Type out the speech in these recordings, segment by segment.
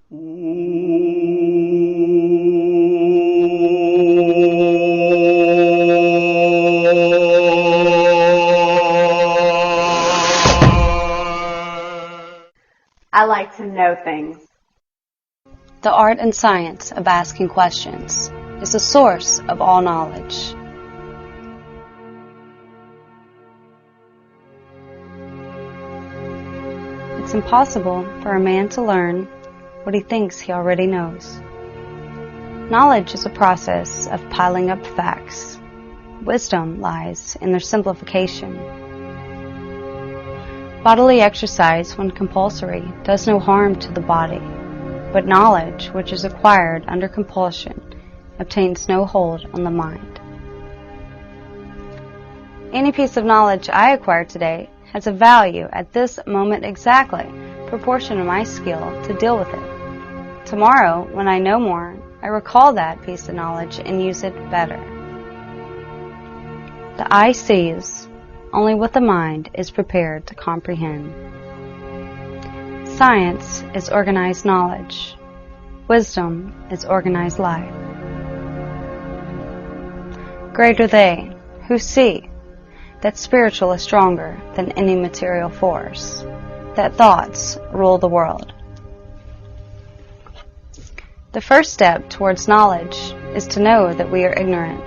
I like to know things. The art and science of asking questions is the source of all knowledge. It's impossible for a man to learn what he thinks he already knows. Knowledge is a process of piling up facts. Wisdom lies in their simplification. Bodily exercise, when compulsory, does no harm to the body, but knowledge, which is acquired under compulsion, obtains no hold on the mind. Any piece of knowledge I acquire today has a value at this moment exactly proportioned to my skill to deal with it. Tomorrow, when I know more, I recall that piece of knowledge and use it better. The eye sees only what the mind is prepared to comprehend. Science is organized knowledge. Wisdom is organized life. Great are they who see that spiritual is stronger than any material force, that thoughts rule the world. The first step towards knowledge is to know that we are ignorant.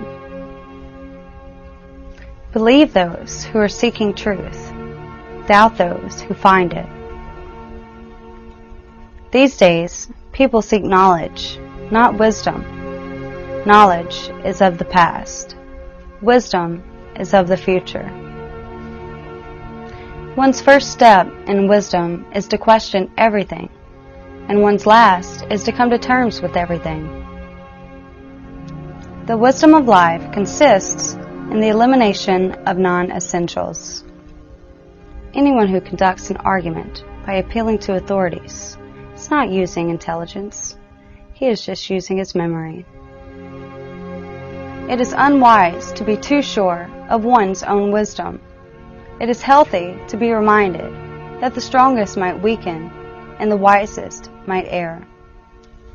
Believe those who are seeking truth. Doubt those who find it. These days, people seek knowledge, not wisdom. Knowledge is of the past. Wisdom is of the future. One's first step in wisdom is to question everything, and one's last is to come to terms with everything. The wisdom of life consists in the elimination of non-essentials. Anyone who conducts an argument by appealing to authorities is not using intelligence. He is just using his memory. It is unwise to be too sure of one's own wisdom. It is healthy to be reminded that the strongest might weaken and the wisest might err.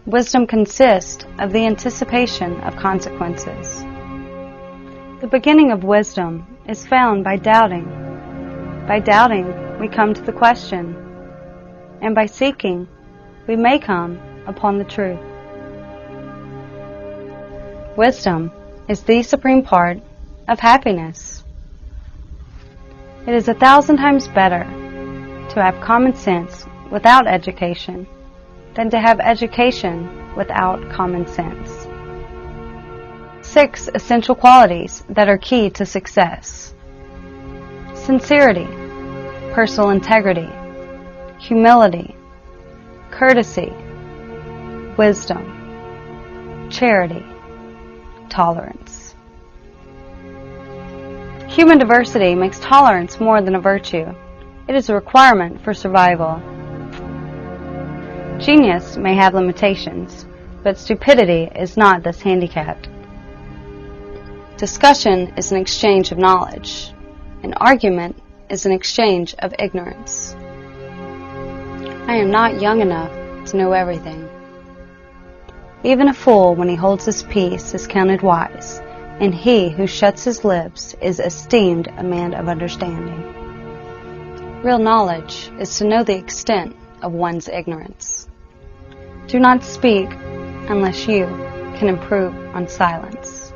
Wisdom consists of the anticipation of consequences. The beginning of wisdom is found by doubting. By doubting, we come to the question, and by seeking, we may come upon the truth. Wisdom is the supreme part of happiness. It is 1,000 times better to have common sense without education than to have education without common sense. 6 essential qualities that are key to success: sincerity, personal integrity, humility, courtesy, wisdom, charity, tolerance. Human diversity makes tolerance more than a virtue. It is a requirement for survival. Genius may have limitations, but stupidity is not thus handicapped. Discussion is an exchange of knowledge. An argument is an exchange of ignorance. I am not young enough to know everything. Even a fool, when he holds his peace, is counted wise, and he who shuts his lips is esteemed a man of understanding. Real knowledge is to know the extent of one's ignorance. Do not speak unless you can improve on silence.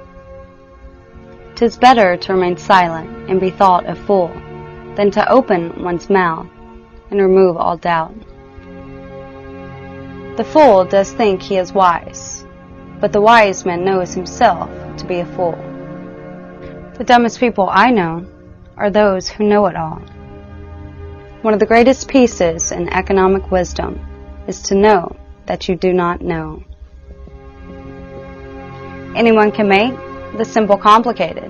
'Tis better to remain silent and be thought a fool than to open one's mouth and remove all doubt. The fool does think he is wise, but the wise man knows himself to be a fool. The dumbest people I know are those who know it all. One of the greatest pieces in economic wisdom is to know that you do not know. Anyone can make the simple complicated.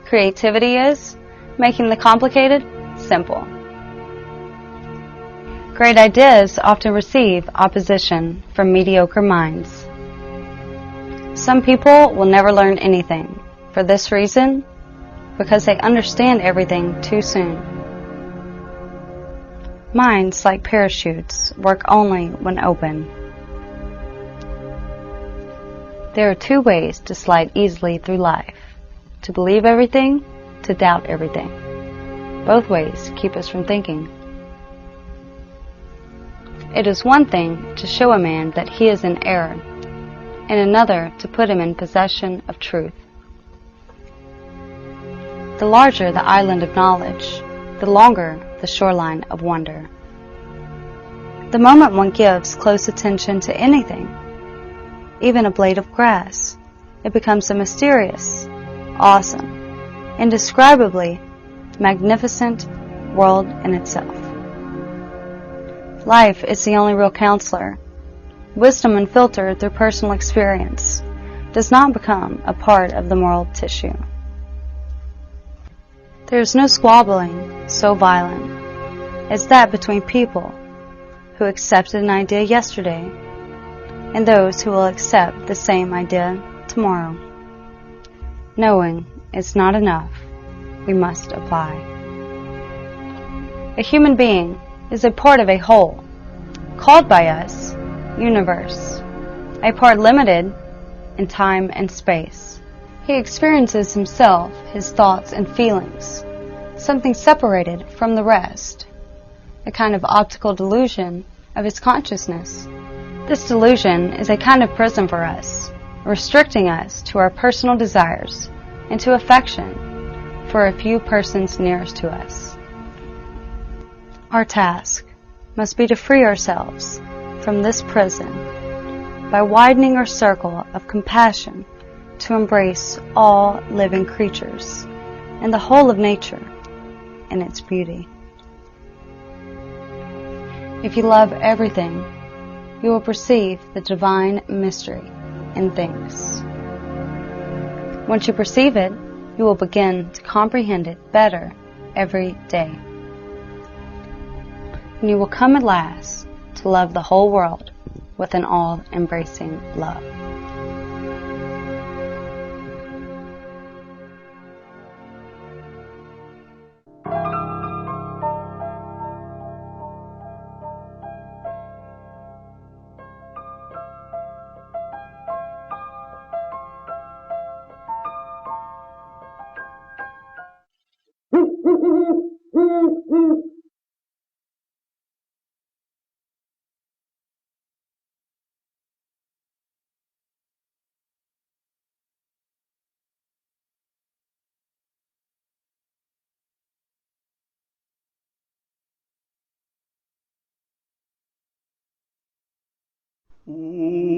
Creativity is making the complicated simple. Great ideas often receive opposition from mediocre minds. Some people will never learn anything. For this reason, because they understand everything too soon. Minds, like parachutes, work only when open. There are two ways to slide easily through life: to believe everything, to doubt everything. Both ways keep us from thinking. It is one thing to show a man that he is in error, and another to put him in possession of truth. The larger the island of knowledge, the longer the shoreline of wonder. The moment one gives close attention to anything, even a blade of grass, it becomes a mysterious, awesome, indescribably magnificent world in itself. Life is the only real counselor. Wisdom unfiltered through personal experience does not become a part of the moral tissue. There is no squabbling so violent as that between people who accepted an idea yesterday and those who will accept the same idea tomorrow. Knowing is not enough. We must apply. A human being is a part of a whole, called by us universe, a part limited in time and space. He experiences himself, his thoughts and feelings, something separated from the rest, a kind of optical delusion of his consciousness. This delusion is a kind of prison for us, restricting us to our personal desires and to affection for a few persons nearest to us. Our task must be to free ourselves from this prison by widening our circle of compassion to embrace all living creatures and the whole of nature in its beauty. If you love everything, you will perceive the divine mystery in things. Once you perceive it, you will begin to comprehend it better every day. And you will come at last to love the whole world with an all-embracing love. Ooh.